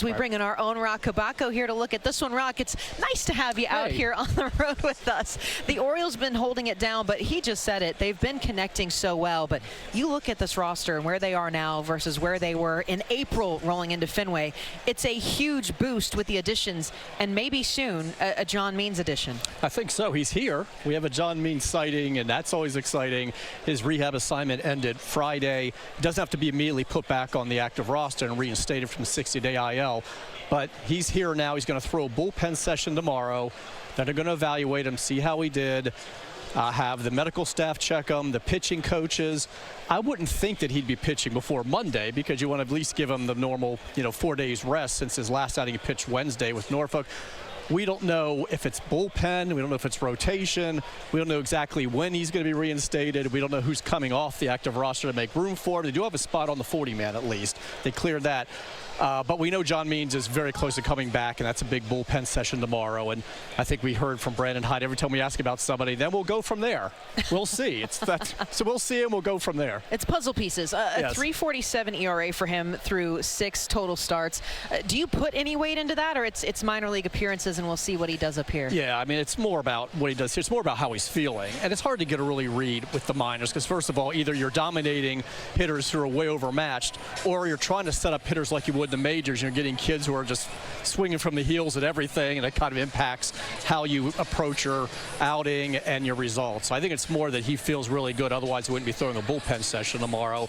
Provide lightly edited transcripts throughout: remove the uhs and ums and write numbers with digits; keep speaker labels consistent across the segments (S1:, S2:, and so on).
S1: as we bring in our own Roch Kubatko here to look at this one. Roch, it's nice to have you out here on the road with us. The Orioles been holding it down, but he just said it. They've been connecting so well, but you look at this roster and where they are now versus where they were in April rolling into Fenway. It's a huge boost with the additions, and maybe soon a John Means addition.
S2: I think so. He's here. We have a John Means sighting, and that's always exciting. His rehab assignment ended Friday. He doesn't have to be immediately put back on the active roster and reinstated from the 60-day IL. But he's here now. He's going to throw a bullpen session tomorrow. Then they're going to evaluate him, see how he did. Have the medical staff check him, the pitching coaches. I wouldn't think that he'd be pitching before Monday because you want to at least give him the normal, 4 days rest since his last outing he pitched Wednesday with Norfolk. We don't know if it's bullpen. We don't know if it's rotation. We don't know exactly when he's going to be reinstated. We don't know who's coming off the active roster to make room for him. They do have a spot on the 40-man at least. They cleared that. But we know John Means is very close to coming back, and that's a big bullpen session tomorrow. And I think we heard from Brandon Hyde every time we ask about somebody, then we'll go from there. We'll see. So we'll see and we'll go from there.
S1: It's puzzle pieces. A 3.47 ERA for him through 6 total starts. Do you put any weight into that, or it's minor league appearances and we'll see what he does up here?
S2: Yeah, I mean, it's more about what he does here. It's more about how he's feeling. And it's hard to get a really read with the minors because, first of all, either you're dominating hitters who are way overmatched, or you're trying to set up hitters like you would the majors. You're getting kids who are just swinging from the heels at everything, and it kind of impacts how you approach your outing and your results. So I think it's more that he feels really good. Otherwise, he wouldn't be throwing a bullpen session tomorrow.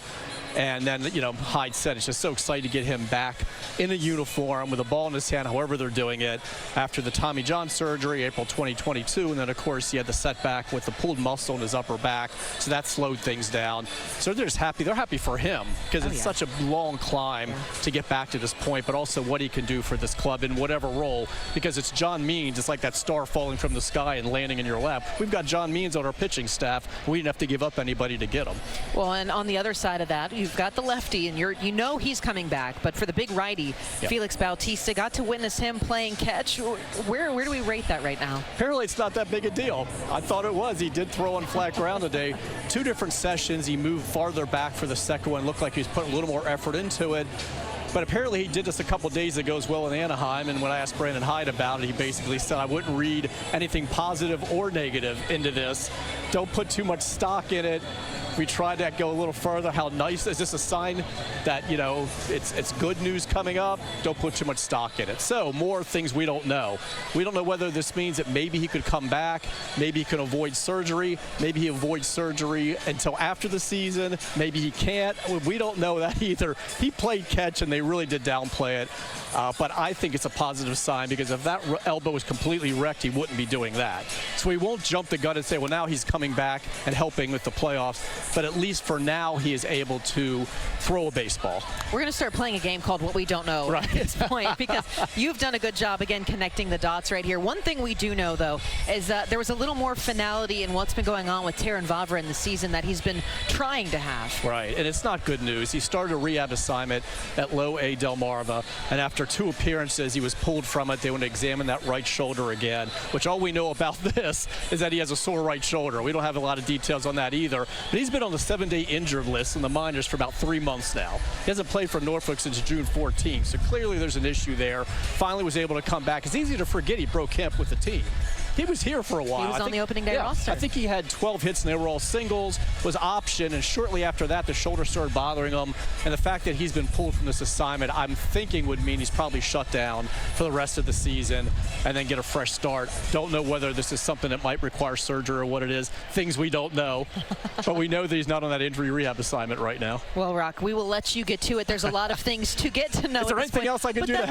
S2: And then, Hyde said it's just so exciting to get him back in a uniform with a ball in his hand, however they're doing it, after the Tommy John surgery, April 2022. And then, of course, he had the setback with the pulled muscle in his upper back. So that slowed things down. So they're just happy. They're happy for him because it's such a long climb to get back to this point, but also what he can do for this club in whatever role, because it's John Means. It's like that star falling from the sky and landing in your lap. We've got John Means on our pitching staff. We didn't have to give up anybody to get him.
S1: Well, and on the other side of that, you've got the lefty, and he's coming back. But for the big righty, Félix Bautista, got to witness him playing catch. Where do we rate that right now?
S2: Apparently, it's not that big a deal. I thought it was. He did throw on flat ground today. 2 different sessions. He moved farther back for the second one. Looked like he was putting a little more effort into it. But apparently he did this a couple days ago as well in Anaheim, and when I asked Brandon Hyde about it, he basically said I wouldn't read anything positive or negative into this. Don't put too much stock in it. We tried to go a little further. How nice is this a sign that, it's good news coming up? Don't put too much stock in it. So more things we don't know. We don't know whether this means that maybe he could come back, maybe he can avoid surgery, maybe he avoids surgery until after the season, maybe he can't. We don't know that either. He played catch and they really did downplay it. But I think it's a positive sign because if that elbow was completely wrecked, he wouldn't be doing that. So we won't jump the gun and say, well, now he's coming back and helping with the playoffs. But at least for now, he is able to throw a baseball.
S1: We're going to start playing a game called What We Don't Know at this point because you've done a good job, again, connecting the dots right here. One thing we do know, though, is that there was a little more finality in what's been going on with Terrin Vavra in the season that he's been trying to have.
S2: Right, and it's not good news. He started a rehab assignment at Low A Delmarva, and after 2 appearances, he was pulled from it. They want to examine that right shoulder again, which all we know about this is that he has a sore right shoulder. We don't have a lot of details on that either. But he's been on the 7-day injured list in the minors for about 3 months now. He hasn't played for Norfolk since June 14th, so clearly there's an issue there. Finally was able to come back. It's easy to forget he broke camp with the team. He was here for a while.
S1: He was on the opening day roster.
S2: I think he had 12 hits, and they were all singles, was option, and shortly after that, the shoulder started bothering him. And the fact that he's been pulled from this assignment, I'm thinking would mean he's probably shut down for the rest of the season and then get a fresh start. Don't know whether this is something that might require surgery or what it is. Things we don't know. But we know that he's not on that injury rehab assignment right now.
S1: Well, Roch, we will let you get to it. There's a lot of things to get to know.
S2: Is there anything else I can do to help?